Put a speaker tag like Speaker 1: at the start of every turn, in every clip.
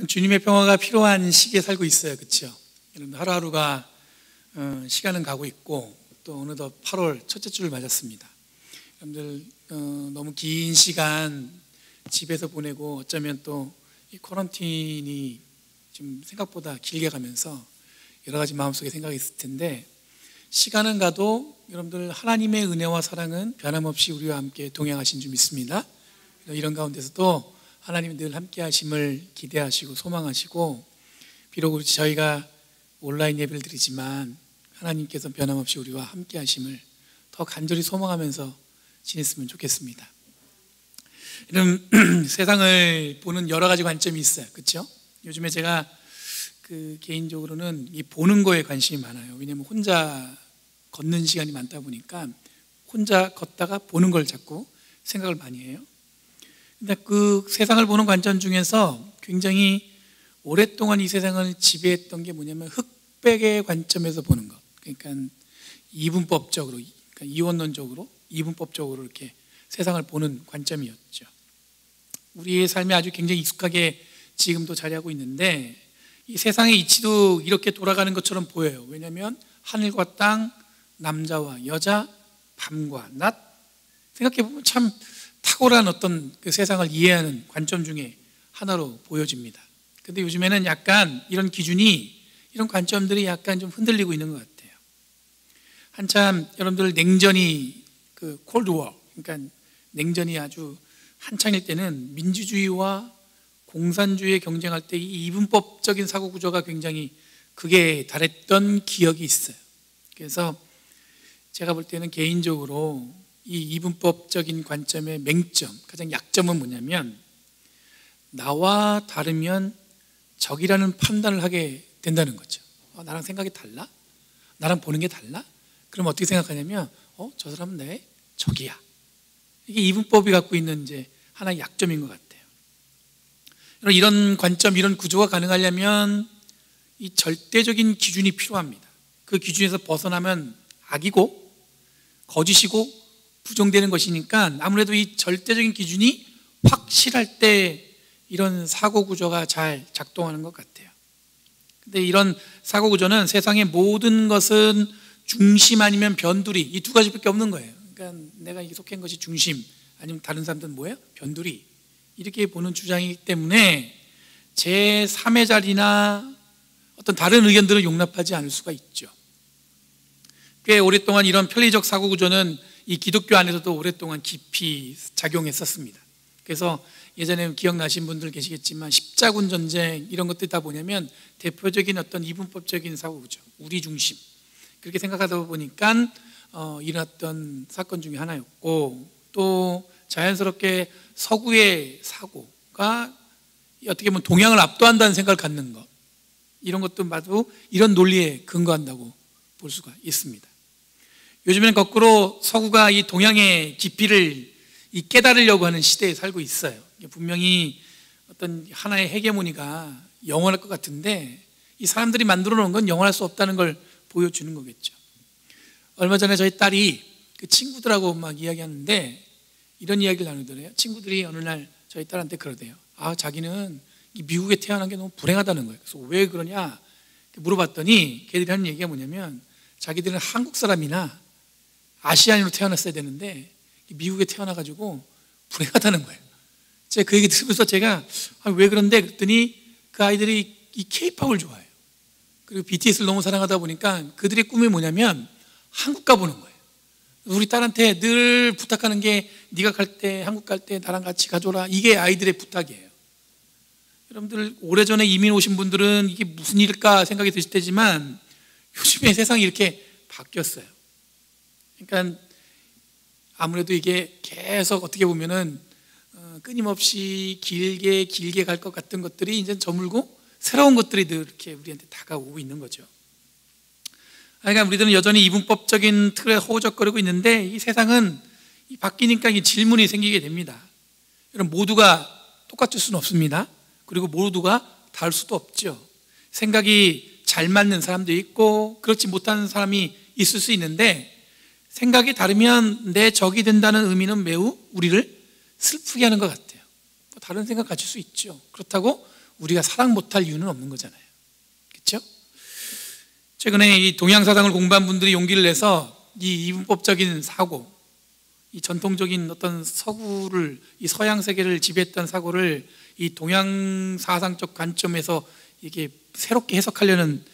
Speaker 1: 주님의 평화가 필요한 시기에 살고 있어요. 그렇죠? 하루하루가 시간은 가고 있고 또 어느덧 8월 첫째 주를 맞았습니다. 여러분들 너무 긴 시간 집에서 보내고 어쩌면 또 이 쿼런틴이 좀 생각보다 길게 가면서 여러 가지 마음속에 생각이 있을 텐데, 시간은 가도 여러분들 하나님의 은혜와 사랑은 변함없이 우리와 함께 동행하신 줄 믿습니다. 이런 가운데서도 하나님이 늘 함께 하심을 기대하시고 소망하시고, 비록 저희가 온라인 예배를 드리지만 하나님께서 변함없이 우리와 함께 하심을 더 간절히 소망하면서 지냈으면 좋겠습니다. 이런 세상을 보는 여러 가지 관점이 있어요. 그렇죠? 요즘에 제가 개인적으로는 이 보는 거에 관심이 많아요. 왜냐하면 혼자 걷는 시간이 많다 보니까 혼자 걷다가 보는 걸 자꾸 생각을 많이 해요. 근데 그 세상을 보는 관점 중에서 굉장히 오랫동안 이 세상을 지배했던 게 뭐냐면 흑백의 관점에서 보는 것. 그러니까 이분법적으로, 그러니까 이원론적으로, 이분법적으로 이렇게 세상을 보는 관점이었죠. 우리의 삶에 아주 굉장히 익숙하게 지금도 자리하고 있는데, 이 세상의 이치도 이렇게 돌아가는 것처럼 보여요. 왜냐하면 하늘과 땅, 남자와 여자, 밤과 낮, 생각해보면 참 탁월한 어떤 그 세상을 이해하는 관점 중에 하나로 보여집니다. 근데 요즘에는 약간 이런 기준이, 이런 관점들이 약간 좀 흔들리고 있는 것 같아요. 한참 여러분들 냉전이 콜드워, 그러니까 냉전이 아주 한창일 때는 민주주의와 공산주의의 경쟁할 때 이 이분법적인 사고 구조가 굉장히 극에 달했던 기억이 있어요. 그래서 제가 볼 때는 개인적으로 이 이분법적인 관점의 맹점, 가장 약점은 뭐냐면, 나와 다르면 적이라는 판단을 하게 된다는 거죠. 나랑 생각이 달라? 나랑 보는 게 달라? 그럼 어떻게 생각하냐면 저 사람은 내 적이야. 이게 이분법이 갖고 있는 이제 하나의 약점인 것 같아요. 이런 관점, 이런 구조가 가능하려면 이 절대적인 기준이 필요합니다. 그 기준에서 벗어나면 악이고 거짓이고 부정되는 것이니까, 아무래도 이 절대적인 기준이 확실할 때 이런 사고 구조가 잘 작동하는 것 같아요. 근데 이런 사고 구조는 세상의 모든 것은 중심 아니면 변두리, 이 두 가지밖에 없는 거예요. 그러니까 내가 속한 것이 중심, 아니면 다른 사람들은 뭐예요? 변두리, 이렇게 보는 주장이기 때문에 제3의 자리나 어떤 다른 의견들을 용납하지 않을 수가 있죠. 꽤 오랫동안 이런 편리적 사고 구조는 이 기독교 안에서도 오랫동안 깊이 작용했었습니다. 그래서 예전에 기억나신 분들 계시겠지만 십자군 전쟁, 이런 것들이 다 뭐냐면 대표적인 어떤 이분법적인 사고 구조, 우리 중심, 그렇게 생각하다 보니까 일어났던 사건 중에 하나였고, 또 자연스럽게 서구의 사고가 어떻게 보면 동양을 압도한다는 생각을 갖는 것, 이런 것도 봐도 이런 논리에 근거한다고 볼 수가 있습니다. 요즘에는 거꾸로 서구가 이 동양의 깊이를 깨달으려고 하는 시대에 살고 있어요. 분명히 어떤 하나의 헤게모니가 영원할 것 같은데, 이 사람들이 만들어 놓은 건 영원할 수 없다는 걸 보여주는 거겠죠. 얼마 전에 저희 딸이 그 친구들하고 막 이야기하는데 이런 이야기를 나누더래요. 친구들이 어느 날 저희 딸한테 그러대요. 자기는 미국에 태어난 게 너무 불행하다는 거예요. 그래서 왜 그러냐 물어봤더니 걔들이 하는 얘기가 뭐냐면, 자기들은 한국 사람이나 아시아인으로 태어났어야 되는데 미국에 태어나가지고 불행하다는 거예요. 제가 그 얘기 들으면서 제가 왜 그런데 그랬더니, 그 아이들이 이 K-팝을 좋아해요. 그리고 BTS를 너무 사랑하다 보니까 그들의 꿈이 뭐냐면 한국 가보는 거예요. 우리 딸한테 늘 부탁하는 게, 네가 갈 때, 한국 갈 때 나랑 같이 가줘라, 이게 아이들의 부탁이에요. 여러분들 오래전에 이민 오신 분들은 이게 무슨 일일까 생각이 드실 테지만 요즘에 세상이 이렇게 바뀌었어요. 그러니까 아무래도 이게 계속 어떻게 보면은 끊임없이 길게 갈 것 같은 것들이 이제 저물고 새로운 것들이 늘 이렇게 우리한테 다가오고 있는 거죠. 그러니까 우리들은 여전히 이분법적인 틀에 허우적거리고 있는데, 이 세상은 바뀌니까 이 질문이 생기게 됩니다. 여러분, 모두가 똑같을 수는 없습니다. 그리고 모두가 다를 수도 없죠. 생각이 잘 맞는 사람도 있고 그렇지 못한 사람이 있을 수 있는데, 생각이 다르면 내 적이 된다는 의미는 매우 우리를 슬프게 하는 것 같아요. 다른 생각 가질 수 있죠. 그렇다고 우리가 사랑 못할 이유는 없는 거잖아요. 그렇죠? 최근에 이 동양 사상을 공부한 분들이 용기를 내서 이 이분법적인 사고, 이 전통적인 어떤 서구를, 이 서양 세계를 지배했던 사고를 이 동양 사상적 관점에서 이게 새롭게 해석하려는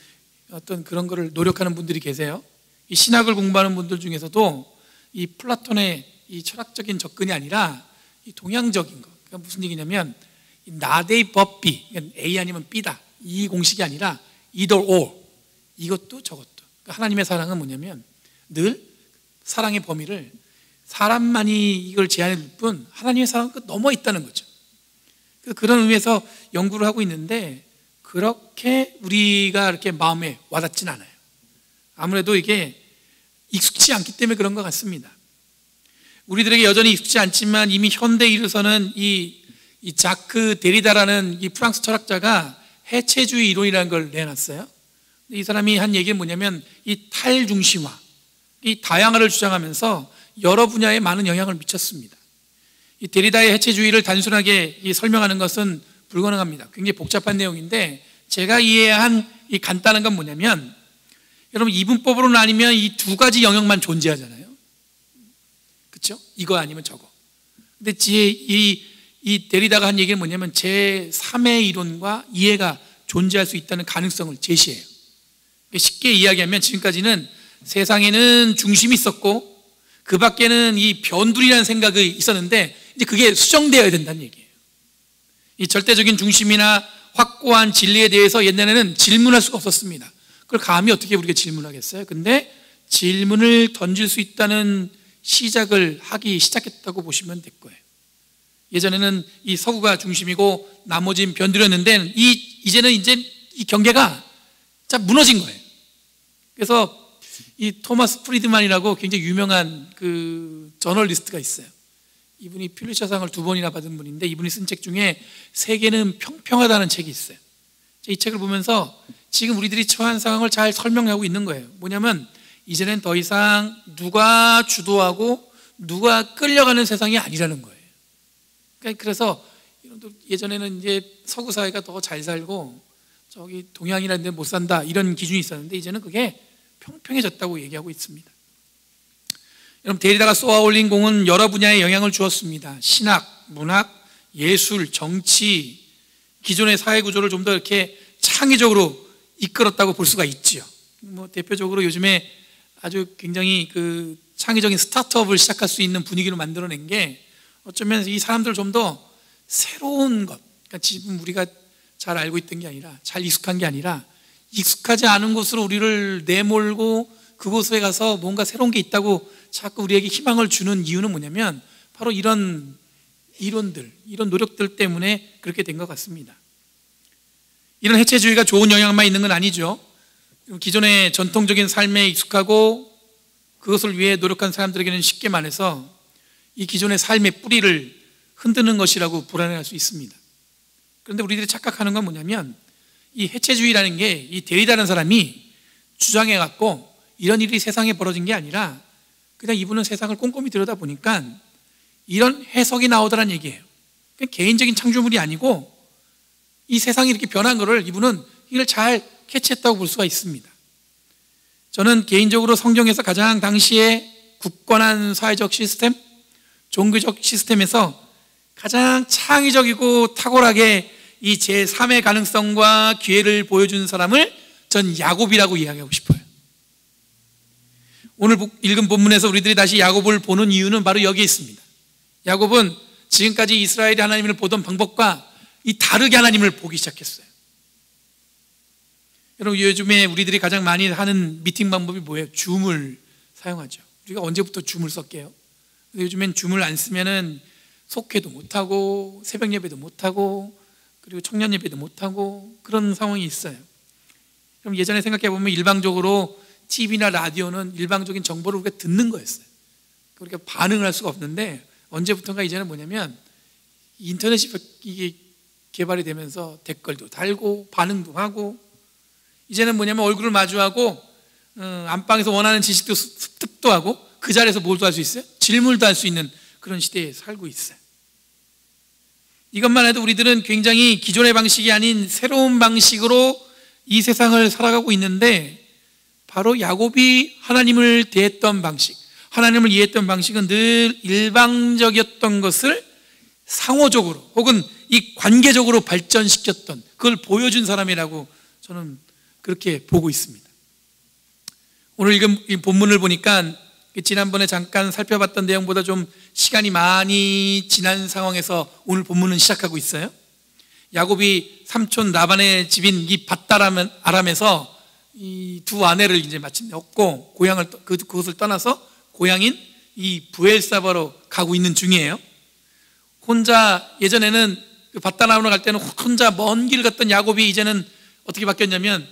Speaker 1: 어떤 그런 거를 노력하는 분들이 계세요. 이 신학을 공부하는 분들 중에서도 이 플라톤의 이 철학적인 접근이 아니라 이 동양적인 거. 그러니까 무슨 얘기냐면 not A but B, 그러니까 A 아니면 B다, 이 공식이 아니라 either or, 이것도 저것도. 그러니까 하나님의 사랑은 뭐냐면 늘 사랑의 범위를 사람만이 이걸 제한해 둘 뿐 하나님의 사랑은 그 넘어 있다는 거죠. 그런 의미에서 연구를 하고 있는데 그렇게 우리가 이렇게 마음에 와닿진 않아요. 아무래도 이게 익숙치 않기 때문에 그런 것 같습니다. 우리들에게 여전히 익숙치 않지만 이미 현대에 이르서는 이 자크 데리다라는 이 프랑스 철학자가 해체주의 이론이라는 걸 내놨어요. 이 사람이 한 얘기는 뭐냐면 이 탈중심화, 이 다양화를 주장하면서 여러 분야에 많은 영향을 미쳤습니다. 이 데리다의 해체주의를 단순하게 설명하는 것은 불가능합니다. 굉장히 복잡한 내용인데 제가 이해한 이 간단한 건 뭐냐면, 여러분 이분법으로 나뉘면 이 두 가지 영역만 존재하잖아요. 그렇죠? 이거 아니면 저거. 근데 이 데리다가 한 얘기는 뭐냐면 제3의 이론과 이해가 존재할 수 있다는 가능성을 제시해요. 쉽게 이야기하면 지금까지는 세상에는 중심이 있었고 그 밖에는 이 변두리라는 생각이 있었는데 이제 그게 수정되어야 된다는 얘기예요. 이 절대적인 중심이나 확고한 진리에 대해서 옛날에는 질문할 수가 없었습니다. 그걸 감히 어떻게 우리가 질문하겠어요? 근데 질문을 던질 수 있다는 시작을 하기 시작했다고 보시면 될 거예요. 예전에는 이 서구가 중심이고 나머지는 변두리였는데 이제는 이 경계가 자 무너진 거예요. 그래서 이 토마스 프리드만이라고 굉장히 유명한 그 저널리스트가 있어요. 이분이 퓰리처상을 2번이나 받은 분인데 이분이 쓴 책 중에 세계는 평평하다는 책이 있어요. 이 책을 보면서 지금 우리들이 처한 상황을 잘 설명하고 있는 거예요. 뭐냐면 이제는 더 이상 누가 주도하고 누가 끌려가는 세상이 아니라는 거예요. 그래서 예전에는 이제 서구 사회가 더 잘 살고 저기 동양이라는 데 못 산다 이런 기준이 있었는데 이제는 그게 평평해졌다고 얘기하고 있습니다. 여러분 데리다가 쏘아 올린 공은 여러 분야에 영향을 주었습니다. 신학, 문학, 예술, 정치, 기존의 사회 구조를 좀 더 이렇게 창의적으로 이끌었다고 볼 수가 있죠. 뭐 대표적으로 요즘에 아주 굉장히 그 창의적인 스타트업을 시작할 수 있는 분위기를 만들어낸 게 어쩌면 이 사람들 좀 더 새로운 것, 그러니까 지금 우리가 잘 알고 있던 게 아니라 잘 익숙한 게 아니라 익숙하지 않은 곳으로 우리를 내몰고 그곳에 가서 뭔가 새로운 게 있다고 자꾸 우리에게 희망을 주는 이유는 뭐냐면 바로 이런 이론들, 이런 노력들 때문에 그렇게 된 것 같습니다. 이런 해체주의가 좋은 영향만 있는 건 아니죠. 기존의 전통적인 삶에 익숙하고 그것을 위해 노력한 사람들에게는 쉽게 말해서 이 기존의 삶의 뿌리를 흔드는 것이라고 불안해할 수 있습니다. 그런데 우리들이 착각하는 건 뭐냐면 이 해체주의라는 게 이 데리다라는 사람이 주장해갖고 이런 일이 세상에 벌어진 게 아니라 그냥 이분은 세상을 꼼꼼히 들여다보니까 이런 해석이 나오더란 얘기예요. 개인적인 창조물이 아니고 이 세상이 이렇게 변한 거를 이분은 이걸 잘 캐치했다고 볼 수가 있습니다. 저는 개인적으로 성경에서 가장 당시에 굳건한 사회적 시스템, 종교적 시스템에서 가장 창의적이고 탁월하게 이 제3의 가능성과 기회를 보여준 사람을 전 야곱이라고 이야기하고 싶어요. 오늘 읽은 본문에서 우리들이 다시 야곱을 보는 이유는 바로 여기에 있습니다. 야곱은 지금까지 이스라엘이 하나님을 보던 방법과 이 다르게 하나님을 보기 시작했어요. 여러분 요즘에 우리들이 가장 많이 하는 미팅 방법이 뭐예요? 줌을 사용하죠. 우리가 언제부터 줌을 썼게요? 요즘엔 줌을 안 쓰면은 속회도 못하고 새벽 예배도 못하고 그리고 청년 예배도 못하고 그런 상황이 있어요. 그럼 예전에 생각해 보면 일방적으로 TV나 라디오는 일방적인 정보를 우리가 듣는 거였어요. 우리가 반응을 할 수가 없는데 언제부턴가 이제는 뭐냐면 인터넷이 이게 개발이 되면서 댓글도 달고 반응도 하고 이제는 뭐냐면 얼굴을 마주하고 안방에서 원하는 지식도 습득도 하고 그 자리에서 뭘도 할 수 있어요? 질문도 할 수 있는 그런 시대에 살고 있어요. 이것만 해도 우리들은 굉장히 기존의 방식이 아닌 새로운 방식으로 이 세상을 살아가고 있는데, 바로 야곱이 하나님을 대했던 방식, 하나님을 이해했던 방식은 늘 일방적이었던 것을 상호적으로 혹은 이 관계적으로 발전시켰던, 그걸 보여준 사람이라고 저는 그렇게 보고 있습니다. 오늘 읽은 이 본문을 보니까 지난번에 잠깐 살펴봤던 내용보다 좀 시간이 많이 지난 상황에서 오늘 본문은 시작하고 있어요. 야곱이 삼촌 라반의 집인 이 밧다람 아람에서 이 두 아내를 이제 마침내 얻고 그곳을 떠나서 고향인 이 브엘사바로 가고 있는 중이에요. 혼자, 예전에는 그 밧다람으로 갈 때는 혼자 먼 길을 갔던 야곱이 이제는 어떻게 바뀌었냐면,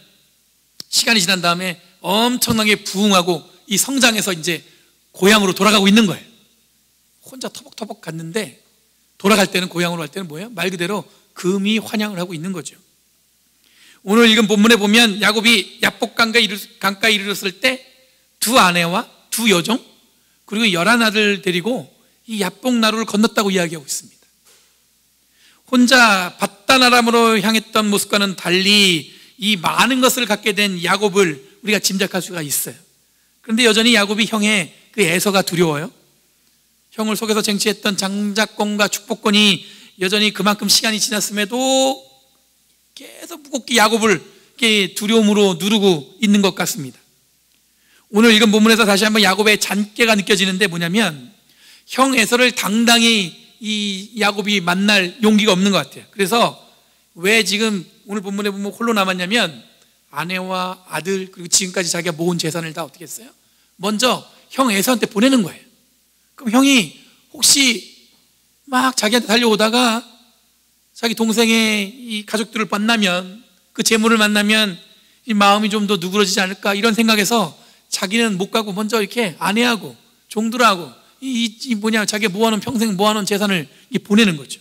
Speaker 1: 시간이 지난 다음에 엄청나게 부흥하고 이 성장해서 이제 고향으로 돌아가고 있는 거예요. 혼자 터벅터벅 갔는데 돌아갈 때는, 고향으로 갈 때는 뭐예요? 말 그대로 금이 환향을 하고 있는 거죠. 오늘 읽은 본문에 보면 야곱이 야복 강가에 이르렀을 때 두 아내와 두 여종 그리고 11아들 데리고 이 야복 나루를 건넜다고 이야기하고 있습니다. 혼자 밧단 아람으로 향했던 모습과는 달리 이 많은 것을 갖게 된 야곱을 우리가 짐작할 수가 있어요. 그런데 여전히 야곱이 형의 그 애서가 두려워요. 형을 속에서 쟁취했던 장자권과 축복권이 여전히 그만큼 시간이 지났음에도 계속 무겁게 야곱을 두려움으로 누르고 있는 것 같습니다. 오늘 읽은 본문에서 다시 한번 야곱의 잔꾀가 느껴지는데, 뭐냐면 형 에서를 당당히 이 야곱이 만날 용기가 없는 것 같아요. 그래서 왜 지금 오늘 본문에 보면 홀로 남았냐면, 아내와 아들 그리고 지금까지 자기가 모은 재산을 다 어떻게 했어요? 먼저 형 에서한테 보내는 거예요. 그럼 형이 혹시 막 자기한테 달려오다가 자기 동생의 이 가족들을 만나면, 그 재물을 만나면 이 마음이 좀 더 누그러지지 않을까, 이런 생각에서 자기는 못 가고 먼저 이렇게 아내하고 종들하고 자기가 모아놓은, 평생 모아놓은 재산을 보내는 거죠.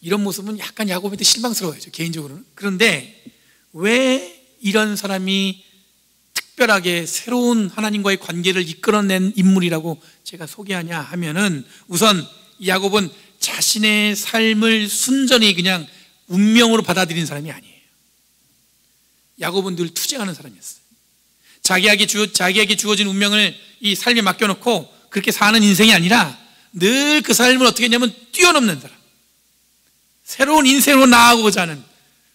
Speaker 1: 이런 모습은 약간 야곱한테 실망스러워요, 개인적으로는. 그런데 왜 이런 사람이 특별하게 새로운 하나님과의 관계를 이끌어낸 인물이라고 제가 소개하냐 하면은, 우선 야곱은 자신의 삶을 순전히 그냥 운명으로 받아들인 사람이 아니에요. 야곱은 늘 투쟁하는 사람이었어요. 자기에게 주어진 운명을 이 삶에 맡겨놓고 그렇게 사는 인생이 아니라 늘 그 삶을 어떻게 했냐면 뛰어넘는 사람, 새로운 인생으로 나아가고자 하는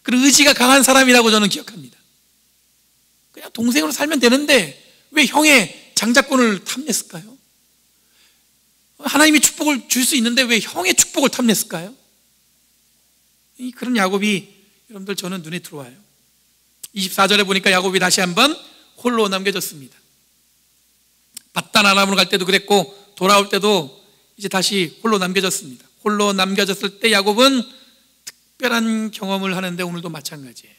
Speaker 1: 그런 의지가 강한 사람이라고 저는 기억합니다. 그냥 동생으로 살면 되는데 왜 형의 장자권을 탐냈을까요? 하나님이 축복을 줄 수 있는데 왜 형의 축복을 탐냈을까요? 그런 야곱이 여러분들 저는 눈에 들어와요. 24절에 보니까 야곱이 다시 한번 홀로 남겨졌습니다. 밧단 아람으로 갈 때도 그랬고 돌아올 때도 이제 다시 홀로 남겨졌습니다. 홀로 남겨졌을 때 야곱은 특별한 경험을 하는데 오늘도 마찬가지예요.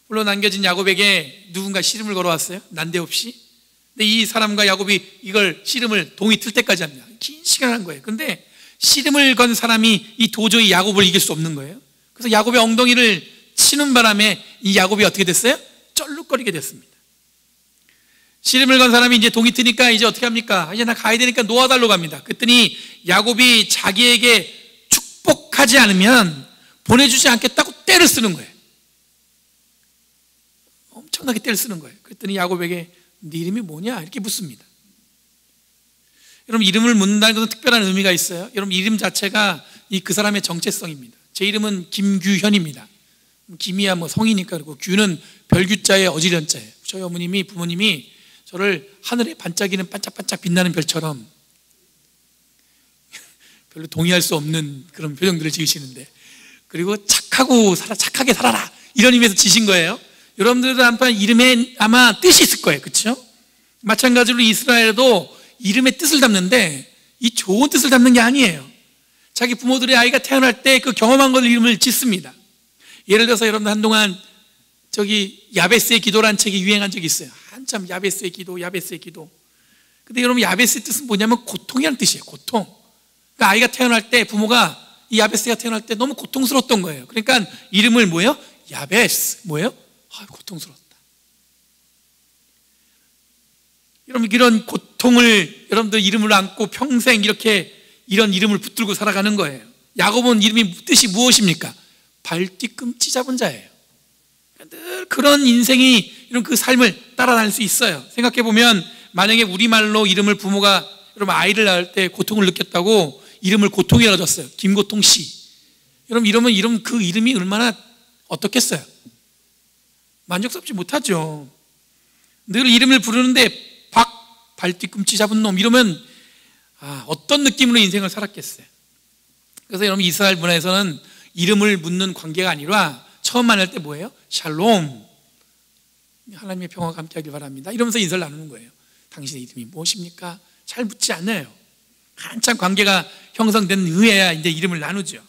Speaker 1: 홀로 남겨진 야곱에게 누군가 씨름을 걸어왔어요. 난데없이. 근데 이 사람과 야곱이 이걸 씨름을 동이 틀 때까지 합니다. 긴 시간을 한 거예요. 근데 씨름을 건 사람이 이 도저히 야곱을 이길 수 없는 거예요. 그래서 야곱의 엉덩이를 치는 바람에 이 야곱이 어떻게 됐어요? 쩔룩거리게 됐습니다. 씨름을 건 사람이 이제 동이 트니까 이제 어떻게 합니까? 이제 나 가야 되니까 놓아달라고 합니다. 그랬더니 야곱이 자기에게 축복하지 않으면 보내주지 않겠다고 떼를 쓰는 거예요. 엄청나게 떼를 쓰는 거예요. 그랬더니 야곱에게 네 이름이 뭐냐? 이렇게 묻습니다. 여러분, 이름을 묻는다는 것은 특별한 의미가 있어요. 여러분, 이름 자체가 그 사람의 정체성입니다. 제 이름은 김규현입니다. 김이야 뭐 성이니까, 그리고 규는 별규자에 어지련자예요. 저희 어머님이, 부모님이 저를 하늘에 반짝이는 반짝반짝 빛나는 별처럼 별로 동의할 수 없는 그런 표정들을 지으시는데, 그리고 착하게 살아라, 이런 의미에서 지신 거예요. 여러분들도 한번 이름에 아마 뜻이 있을 거예요. 그렇죠? 마찬가지로 이스라엘도 이름에 뜻을 담는데 이 좋은 뜻을 담는 게 아니에요. 자기 부모들의 아이가 태어날 때 그 경험한 걸 이름을 짓습니다. 예를 들어서 여러분들 한동안 야베스의 기도라는 책이 유행한 적이 있어요. 한참 야베스의 기도. 근데 여러분, 야베스의 뜻은 뭐냐면 고통이라는 뜻이에요. 고통. 그러니까 아이가 태어날 때 부모가, 이 야베스가 태어날 때 너무 고통스러웠던 거예요. 그러니까 이름을 뭐예요? 야베스. 뭐예요? 고통스러웠다. 여러분, 이런 고통을 여러분들 이름을 안고 평생 이렇게 이런 이름을 붙들고 살아가는 거예요. 야곱은 이름이 뜻이 무엇입니까? 발뒤꿈치 잡은 자예요. 늘 그런 인생이, 이런 그 삶을 따라다닐 수 있어요. 생각해 보면 만약에 우리말로 이름을 부모가 여러분 아이를 낳을 때 고통을 느꼈다고 이름을 고통이라고 줬어요. 김고통 씨. 여러분, 이러면 그 이름이 얼마나 어떻겠어요? 만족스럽지 못하죠. 늘 이름을 부르는데 발뒤꿈치 잡은 놈 이러면 어떤 느낌으로 인생을 살았겠어요? 그래서 여러분, 이스라엘 문화에서는 이름을 묻는 관계가 아니라 처음 만날 때 뭐예요? 샬롬, 하나님의 평화가 함께하길 바랍니다, 이러면서 인사를 나누는 거예요. 당신의 이름이 무엇입니까? 잘 묻지 않아요. 한참 관계가 형성된 후에야 이제 이름을 나누죠.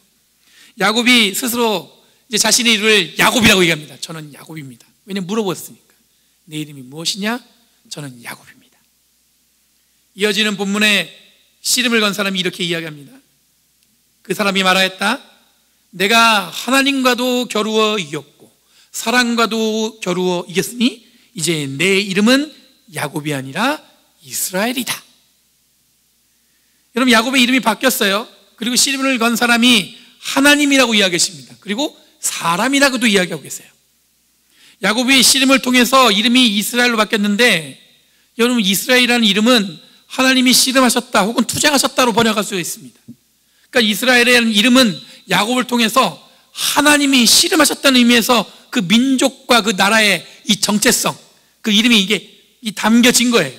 Speaker 1: 야곱이 스스로 이제 자신의 이름을 야곱이라고 얘기합니다. 저는 야곱입니다. 왜냐면 물어봤으니까. 내 이름이 무엇이냐? 저는 야곱입니다. 이어지는 본문에 씨름을 건 사람이 이렇게 이야기합니다. 그 사람이 말하였다. 내가 하나님과도 겨루어 이겼고 사람과도 겨루어 이겼으니 이제 내 이름은 야곱이 아니라 이스라엘이다. 여러분, 야곱의 이름이 바뀌었어요. 그리고 씨름을 건 사람이 하나님이라고 이야기하십니다. 그리고 사람이라고도 이야기하고 계세요. 야곱이 씨름을 통해서 이름이 이스라엘로 바뀌었는데, 여러분, 이스라엘이라는 이름은 하나님이 씨름하셨다 혹은 투쟁하셨다로 번역할 수가 있습니다. 그러니까 이스라엘이라는 이름은 야곱을 통해서 하나님이 씨름하셨다는 의미에서 그 민족과 그 나라의 이 정체성, 그 이름이 이게 담겨진 거예요.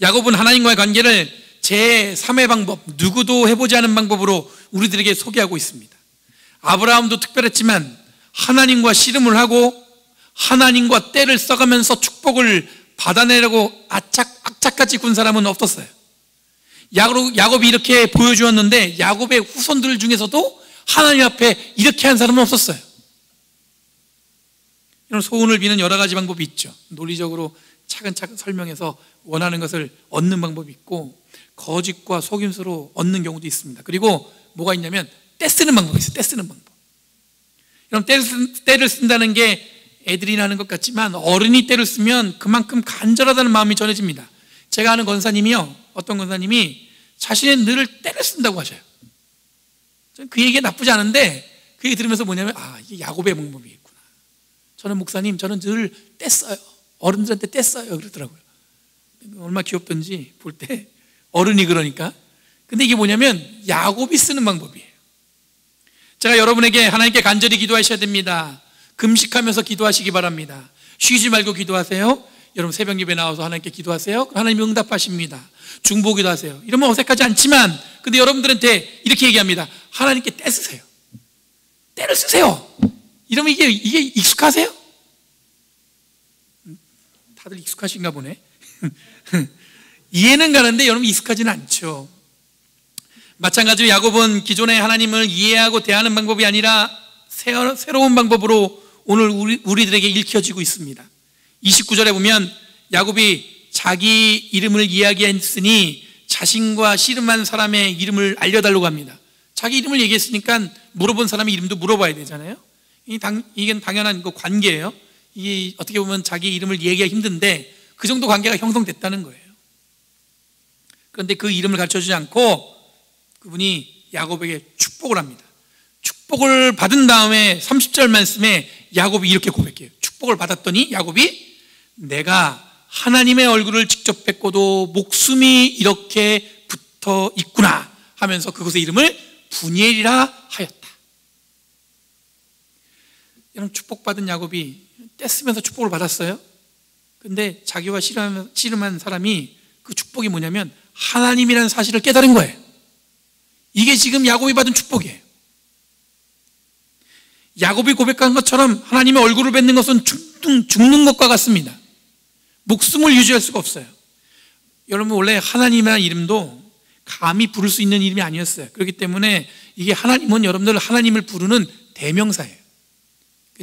Speaker 1: 야곱은 하나님과의 관계를 제3의 방법, 누구도 해보지 않은 방법으로 우리들에게 소개하고 있습니다. 아브라함도 특별했지만 하나님과 씨름을 하고 하나님과 때를 써가면서 축복을 받아내려고 악착같이 군 사람은 없었어요. 야곱이 이렇게 보여주었는데 야곱의 후손들 중에서도 하나님 앞에 이렇게 한 사람은 없었어요. 이런 소원을 비는 여러 가지 방법이 있죠. 논리적으로 차근차근 설명해서 원하는 것을 얻는 방법이 있고, 거짓과 속임수로 얻는 경우도 있습니다. 그리고 뭐가 있냐면 떼 쓰는 방법이 있어요. 떼 쓰는 방법. 여러분, 때를 쓴다는 게 애들이 하는 것 같지만 어른이 때를 쓰면 그만큼 간절하다는 마음이 전해집니다. 제가 아는 권사님이요, 어떤 권사님이 자신의 늘 때를 쓴다고 하셔요. 저는 그 얘기가 나쁘지 않은데 그 얘기 들으면서 뭐냐면 이게 야곱의 방법이겠구나. 저는 목사님, 저는 늘 때 써요. 어른들한테 때 써요. 그러더라고요. 얼마나 귀엽던지 볼 때, 어른이 그러니까. 근데 이게 뭐냐면 야곱이 쓰는 방법이에요. 제가 여러분에게 하나님께 간절히 기도하셔야 됩니다. 금식하면서 기도하시기 바랍니다. 쉬지 말고 기도하세요. 여러분, 새벽 예배 나와서 하나님께 기도하세요. 하나님이 응답하십니다. 중보기도 하세요. 이러면 어색하지 않지만, 근데 여러분들한테 이렇게 얘기합니다. 하나님께 때 쓰세요. 때를 쓰세요. 이러면 이게 익숙하세요? 다들 익숙하신가 보네. 이해는 가는데 여러분 익숙하지는 않죠. 마찬가지로 야곱은 기존의 하나님을 이해하고 대하는 방법이 아니라 새로운 방법으로 오늘 우리들에게 읽혀지고 있습니다. 29절에 보면 야곱이 자기 이름을 이야기했으니 자신과 씨름한 사람의 이름을 알려달라고 합니다. 자기 이름을 얘기했으니까 물어본 사람의 이름도 물어봐야 되잖아요. 이게 당연한 그 관계예요. 이게 어떻게 보면 자기 이름을 얘기하기 힘든데 그 정도 관계가 형성됐다는 거예요. 그런데 그 이름을 가르쳐주지 않고 그분이 야곱에게 축복을 합니다. 축복을 받은 다음에 30절 말씀에 야곱이 이렇게 고백해요. 축복을 받았더니 야곱이 내가 하나님의 얼굴을 직접 뵙고도 목숨이 이렇게 붙어 있구나 하면서 그곳의 이름을 브니엘이라 하였다. 여러분, 축복받은 야곱이 떼쓰면서 축복을 받았어요. 근데 자기와 씨름한 사람이 그 축복이 뭐냐면 하나님이라는 사실을 깨달은 거예요. 이게 지금 야곱이 받은 축복이에요. 야곱이 고백한 것처럼 하나님의 얼굴을 뵙는 것은 죽는 것과 같습니다. 목숨을 유지할 수가 없어요. 여러분, 원래 하나님이라는 이름도 감히 부를 수 있는 이름이 아니었어요. 그렇기 때문에 이게 하나님은 여러분들 하나님을 부르는 대명사예요.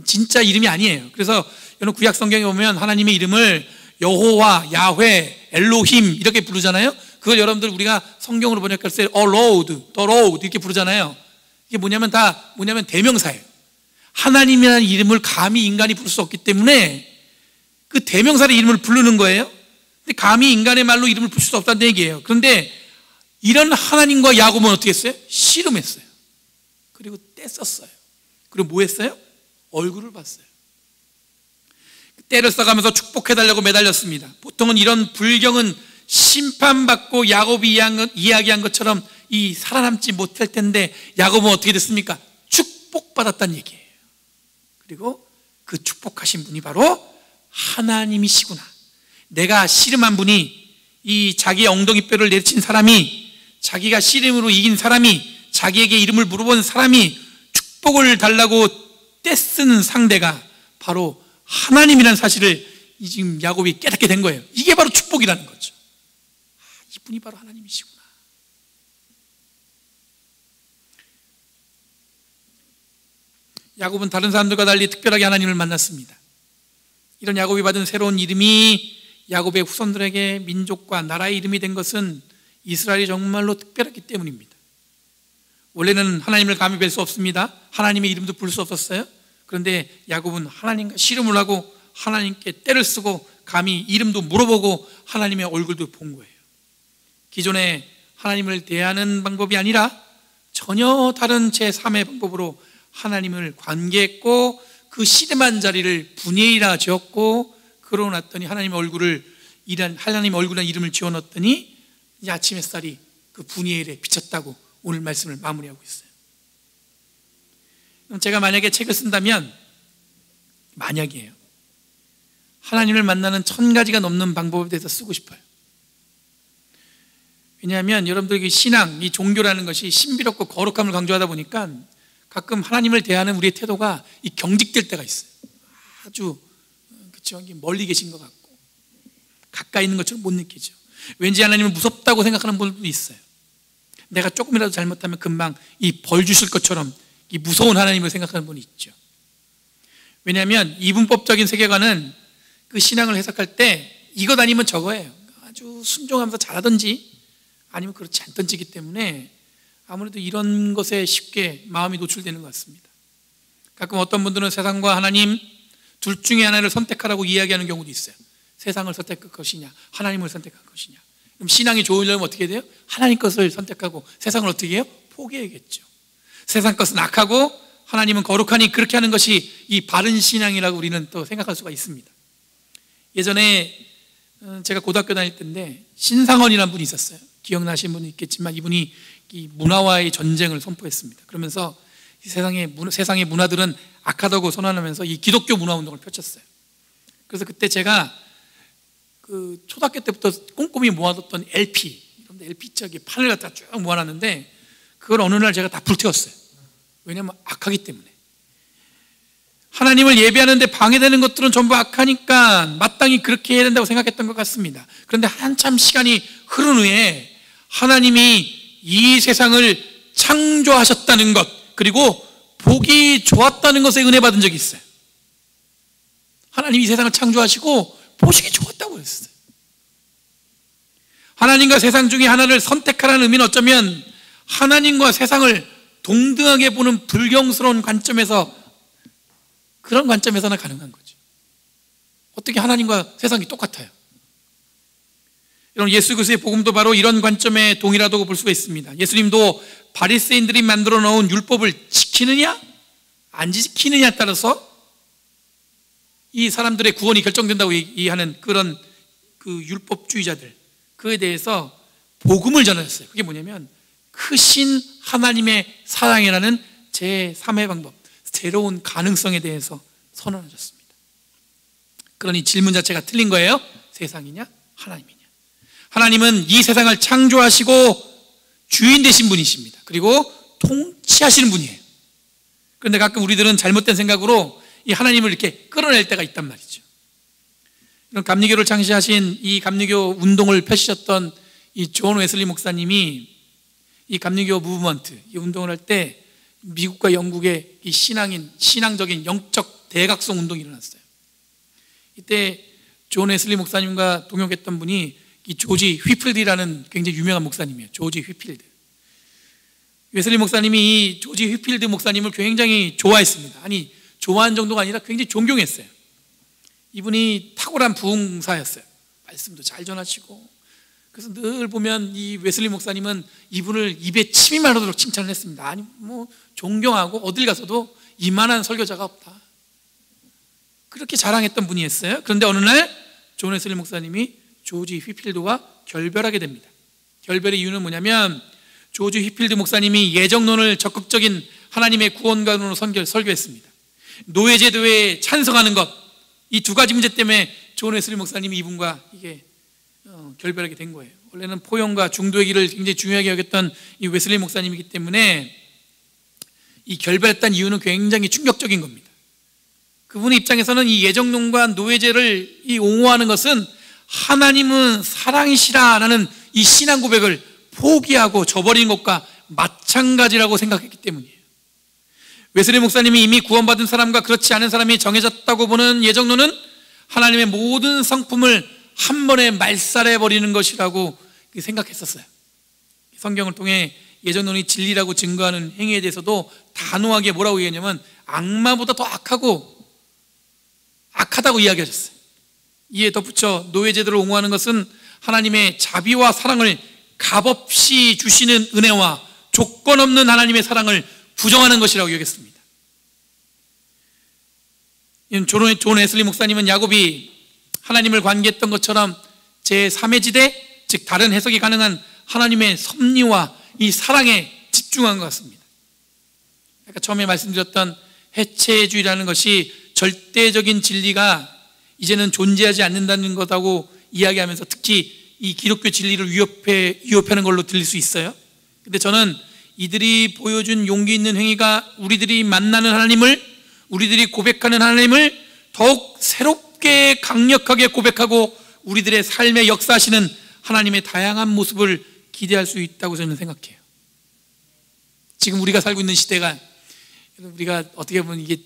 Speaker 1: 진짜 이름이 아니에요. 그래서 여러분, 구약 성경에 보면 하나님의 이름을 여호와, 야훼, 엘로힘 이렇게 부르잖아요. 그걸 여러분들 우리가 성경으로 번역할 때 Lord, The Lord 이렇게 부르잖아요. 이게 뭐냐면 대명사예요. 하나님이라는 이름을 감히 인간이 부를 수 없기 때문에 그 대명사의 이름을 부르는 거예요. 근데 감히 인간의 말로 이름을 붙일 수 없다는 얘기예요. 그런데 이런 하나님과 야곱은 어떻게 했어요? 씨름했어요. 그리고 떼썼어요. 그리고 뭐 했어요? 얼굴을 봤어요. 떼를 써가면서 축복해달라고 매달렸습니다. 보통은 이런 불경은 심판받고 야곱이 이야기한 것처럼 이 살아남지 못할 텐데 야곱은 어떻게 됐습니까? 축복받았다는 얘기예요. 그리고 그 축복하신 분이 바로 하나님이시구나. 내가 씨름한 분이, 이 자기의 엉덩이 뼈를 내친 사람이, 자기가 씨름으로 이긴 사람이, 자기에게 이름을 물어본 사람이 축복을 달라고 떼쓰는 상대가 바로 하나님이라는 사실을 지금 야곱이 깨닫게 된 거예요. 이게 바로 축복이라는 거죠. 이분이 바로 하나님이시구나. 야곱은 다른 사람들과 달리 특별하게 하나님을 만났습니다. 이런 야곱이 받은 새로운 이름이 야곱의 후손들에게 민족과 나라의 이름이 된 것은 이스라엘이 정말로 특별했기 때문입니다. 원래는 하나님을 감히 뵐 수 없습니다. 하나님의 이름도 부를 수 없었어요. 그런데 야곱은 하나님과 씨름을 하고 하나님께 떼를 쓰고 감히 이름도 물어보고 하나님의 얼굴도 본 거예요. 기존에 하나님을 대하는 방법이 아니라 전혀 다른 제3의 방법으로 하나님을 관계했고, 그 씨름한 자리를 분예이라 지었고, 그러고 났더니 하나님의 얼굴이라는 이름을 지어놨더니 이 아침 햇살이 그 분예일에 비쳤다고 오늘 말씀을 마무리하고 있어요. 그럼 제가 만약에 책을 쓴다면, 만약이에요, 하나님을 만나는 1000가지가 넘는 방법에 대해서 쓰고 싶어요. 왜냐하면 여러분들 신앙, 이 종교라는 것이 신비롭고 거룩함을 강조하다 보니까 가끔 하나님을 대하는 우리의 태도가 이 경직될 때가 있어요. 아주 그렇죠, 멀리 계신 것 같고 가까이 있는 것처럼 못 느끼죠. 왠지 하나님을 무섭다고 생각하는 분들도 있어요. 내가 조금이라도 잘못하면 금방 이 벌 주실 것처럼 이 무서운 하나님을 생각하는 분이 있죠. 왜냐하면 이분법적인 세계관은 그 신앙을 해석할 때 이것 아니면 저거예요. 아주 순종하면서 잘하든지 아니면 그렇지 않든지이기 때문에 아무래도 이런 것에 쉽게 마음이 노출되는 것 같습니다. 가끔 어떤 분들은 세상과 하나님 둘 중에 하나를 선택하라고 이야기하는 경우도 있어요. 세상을 선택할 것이냐, 하나님을 선택할 것이냐. 그럼 신앙이 좋으려면 어떻게 돼요? 하나님 것을 선택하고 세상을 어떻게 해요? 포기해야겠죠. 세상 것은 악하고 하나님은 거룩하니 그렇게 하는 것이 이 바른 신앙이라고 우리는 또 생각할 수가 있습니다. 예전에 제가 고등학교 다닐 때인데 신상원이라는 분이 있었어요. 기억나시는 분이 있겠지만 이분이 이 문화와의 전쟁을 선포했습니다. 그러면서 이 세상의 문화들은 악하다고 선언하면서 이 기독교 문화 운동을 펼쳤어요. 그래서 그때 제가 그 초등학교 때부터 꼼꼼히 모아뒀던 LP 저기 판을 갖다가 쭉 모아놨는데 그걸 어느 날 제가 다 불태웠어요. 왜냐하면 악하기 때문에. 하나님을 예배하는데 방해되는 것들은 전부 악하니까 마땅히 그렇게 해야 된다고 생각했던 것 같습니다. 그런데 한참 시간이 흐른 후에 하나님이 이 세상을 창조하셨다는 것, 그리고 보기 좋았다는 것에 은혜 받은 적이 있어요. 하나님이 이 세상을 창조하시고 보시기 좋았다고 했어요. 하나님과 세상 중에 하나를 선택하라는 의미는 어쩌면 하나님과 세상을 동등하게 보는 불경스러운 관점에서, 그런 관점에서나 가능한 거죠. 어떻게 하나님과 세상이 똑같아요? 여러분, 예수 그리스도의 복음도 바로 이런 관점에 동일하다고 볼 수가 있습니다. 예수님도 바리새인들이 만들어 놓은 율법을 지키느냐 안 지키느냐에 따라서 이 사람들의 구원이 결정된다고 얘기하는 그런 그 율법주의자들, 그에 대해서 복음을 전하셨어요. 그게 뭐냐면 크신 하나님의 사랑이라는 제3의 방법, 새로운 가능성에 대해서 선언하셨습니다. 그러니 질문 자체가 틀린 거예요. 세상이냐 하나님이냐. 하나님은 이 세상을 창조하시고 주인 되신 분이십니다. 그리고 통치하시는 분이에요. 그런데 가끔 우리들은 잘못된 생각으로 이 하나님을 이렇게 끌어낼 때가 있단 말이죠. 이런 감리교를 창시하신, 이 감리교 운동을 펼치셨던 이 존 웨슬리 목사님이 이 감리교 무브먼트, 이 운동을 할 때 미국과 영국의 이 신앙적인 영적 대각성 운동이 일어났어요. 이때 존 웨슬리 목사님과 동역했던 분이 이 조지 휘필드라는 굉장히 유명한 목사님이에요. 조지 휘필드. 웨슬리 목사님이 이 조지 휘필드 목사님을 굉장히 좋아했습니다. 아니, 좋아한 정도가 아니라 굉장히 존경했어요. 이분이 탁월한 부흥사였어요. 말씀도 잘 전하시고, 그래서 늘 보면 이 웨슬리 목사님은 이분을 입에 침이 마르도록 칭찬을 했습니다. 아니 뭐 존경하고 어딜 가서도 이만한 설교자가 없다, 그렇게 자랑했던 분이었어요. 그런데 어느 날 존 웨슬리 목사님이 조지 휘필드와 결별하게 됩니다. 결별의 이유는 뭐냐면, 조지 휘필드 목사님이 예정론을 적극적인 하나님의 구원관으로 설교했습니다. 노예제도에 찬성하는 것, 이 두 가지 문제 때문에 존 웨슬리 목사님이 이분과 이게 결별하게 된 거예요. 원래는 포용과 중도의 길을 굉장히 중요하게 여겼던 이 웨슬리 목사님이기 때문에 이 결별했다는 이유는 굉장히 충격적인 겁니다. 그분의 입장에서는 이 예정론과 노예제를 옹호하는 것은 하나님은 사랑이시라라는 이 신앙 고백을 포기하고 저버린 것과 마찬가지라고 생각했기 때문이에요. 웨슬리 목사님이 이미 구원받은 사람과 그렇지 않은 사람이 정해졌다고 보는 예정론은 하나님의 모든 성품을 한 번에 말살해버리는 것이라고 생각했었어요. 성경을 통해 예정론이 진리라고 증거하는 행위에 대해서도 단호하게 뭐라고 얘기했냐면, 악마보다 더 악하다고 이야기하셨어요. 이에 덧붙여 노예제도를 옹호하는 것은 하나님의 자비와 사랑을 값없이 주시는 은혜와 조건 없는 하나님의 사랑을 부정하는 것이라고 여겼습니다. 존 웨슬리 목사님은 야곱이 하나님을 관계했던 것처럼 제3의 지대, 즉 다른 해석이 가능한 하나님의 섭리와 이 사랑에 집중한 것 같습니다. 아까 처음에 말씀드렸던 해체주의라는 것이 절대적인 진리가 이제는 존재하지 않는다는 것하고 이야기하면서 특히 이 기독교 진리를 위협하는 걸로 들릴 수 있어요. 근데 저는 이들이 보여준 용기 있는 행위가 우리들이 만나는 하나님을, 우리들이 고백하는 하나님을 더욱 새롭게 강력하게 고백하고 우리들의 삶에 역사하시는 하나님의 다양한 모습을 기대할 수 있다고 저는 생각해요. 지금 우리가 살고 있는 시대가, 우리가 어떻게 보면 이게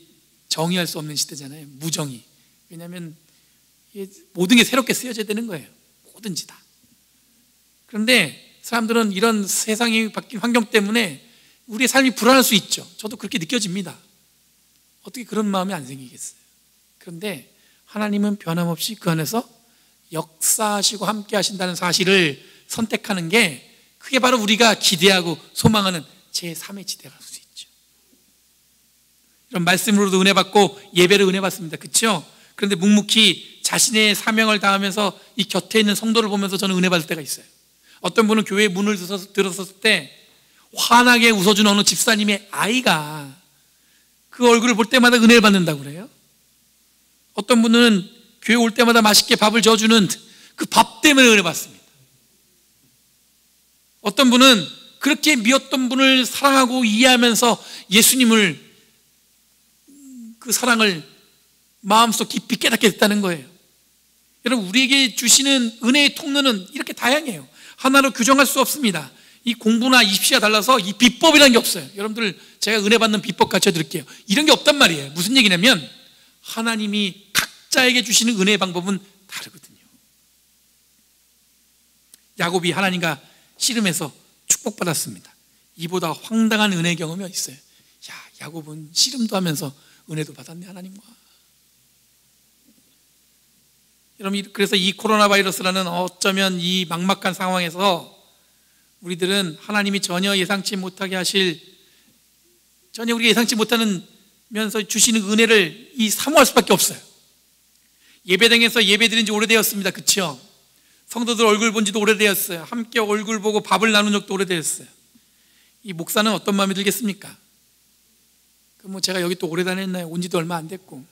Speaker 1: 정의할 수 없는 시대잖아요. 무정의. 왜냐하면 모든 게 새롭게 쓰여져야 되는 거예요. 뭐든지 다. 그런데 사람들은 이런 세상이 바뀐 환경 때문에 우리의 삶이 불안할 수 있죠. 저도 그렇게 느껴집니다. 어떻게 그런 마음이 안 생기겠어요. 그런데 하나님은 변함없이 그 안에서 역사하시고 함께 하신다는 사실을 선택하는 게, 그게 바로 우리가 기대하고 소망하는 제3의 지대가 될 수 있죠. 이런 말씀으로도 은혜 받고 예배를 은혜 받습니다. 그렇죠? 그런데 묵묵히 자신의 사명을 다하면서 이 곁에 있는 성도를 보면서 저는 은혜 받을 때가 있어요. 어떤 분은 교회 문을 들었을 때 환하게 웃어준 어느 집사님의 아이가 그 얼굴을 볼 때마다 은혜를 받는다고 그래요. 어떤 분은 교회 올 때마다 맛있게 밥을 져주는 그 밥 때문에 은혜 받습니다. 어떤 분은 그렇게 미웠던 분을 사랑하고 이해하면서 예수님을, 그 사랑을 마음속 깊이 깨닫게 됐다는 거예요. 여러분, 우리에게 주시는 은혜의 통로는 이렇게 다양해요. 하나로 규정할 수 없습니다. 이 공부나 입시가 달라서 이 비법이라는 게 없어요. 여러분들, 제가 은혜 받는 비법 가르쳐 드릴게요. 이런 게 없단 말이에요. 무슨 얘기냐면 하나님이 각자에게 주시는 은혜의 방법은 다르거든요. 야곱이 하나님과 씨름해서 축복받았습니다. 이보다 황당한 은혜 경험이 어디 있어요? 야곱은 씨름도 하면서 은혜도 받았네, 하나님과. 여러분, 그래서 이 코로나 바이러스라는 어쩌면 이 막막한 상황에서 우리들은 하나님이 전혀 예상치 못하게 하실, 전혀 우리가 예상치 못하면서 주시는 은혜를 사모할 수밖에 없어요. 예배당에서 예배드린 지 오래되었습니다. 그렇죠? 성도들 얼굴 본 지도 오래되었어요. 함께 얼굴 보고 밥을 나눈 적도 오래되었어요. 이 목사는 어떤 마음이 들겠습니까? 제가 여기 또 오래 다녔나요? 온 지도 얼마 안 됐고.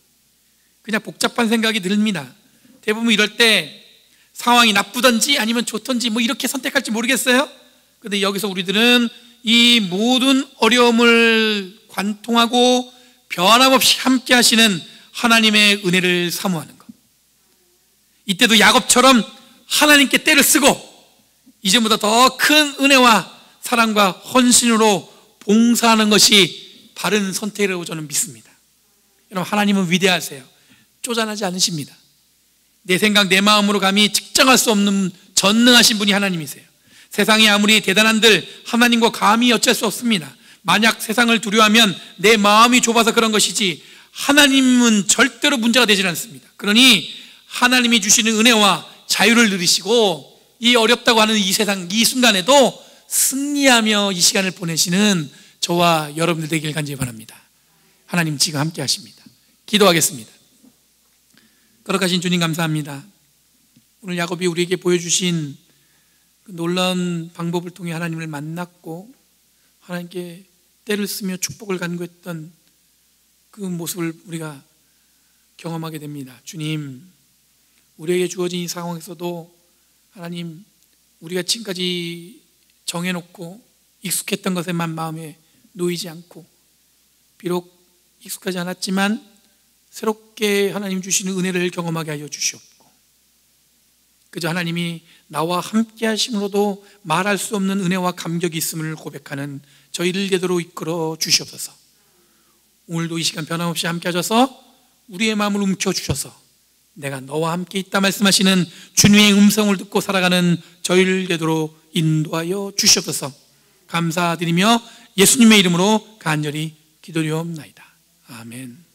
Speaker 1: 그냥 복잡한 생각이 듭니다. 대부분 이럴 때 상황이 나쁘던지 아니면 좋던지 이렇게 선택할지 모르겠어요. 그런데 여기서 우리들은 이 모든 어려움을 관통하고 변함없이 함께 하시는 하나님의 은혜를 사모하는 것. 이때도 야곱처럼 하나님께 때를 쓰고 이제보다 더 큰 은혜와 사랑과 헌신으로 봉사하는 것이 바른 선택이라고 저는 믿습니다. 여러분, 하나님은 위대하세요. 쪼잔하지 않으십니다. 내 생각, 내 마음으로 감히 측정할 수 없는 전능하신 분이 하나님이세요. 세상이 아무리 대단한들 하나님과 감히 어쩔 수 없습니다. 만약 세상을 두려워하면 내 마음이 좁아서 그런 것이지 하나님은 절대로 문제가 되지 않습니다. 그러니 하나님이 주시는 은혜와 자유를 누리시고 이 어렵다고 하는 이 세상 이 순간에도 승리하며 이 시간을 보내시는 저와 여러분들 되길 간절히 바랍니다. 하나님 지금 함께 하십니다. 기도하겠습니다. 거룩하신 주님 감사합니다. 오늘 야곱이 우리에게 보여주신 그 놀라운 방법을 통해 하나님을 만났고 하나님께 때를 쓰며 축복을 간구했던 그 모습을 우리가 경험하게 됩니다. 주님, 우리에게 주어진 이 상황에서도 하나님, 우리가 지금까지 정해놓고 익숙했던 것에만 마음에 놓이지 않고 비록 익숙하지 않았지만 새롭게 하나님 주시는 은혜를 경험하게 하여 주시옵고 그저 하나님이 나와 함께 하심으로도 말할 수 없는 은혜와 감격이 있음을 고백하는 저희를 되도록 이끌어 주시옵소서. 오늘도 이 시간 변함없이 함께 하셔서 우리의 마음을 움켜주셔서 내가 너와 함께 있다 말씀하시는 주님의 음성을 듣고 살아가는 저희를 되도록 인도하여 주시옵소서. 감사드리며 예수님의 이름으로 간절히 기도리옵나이다. 아멘.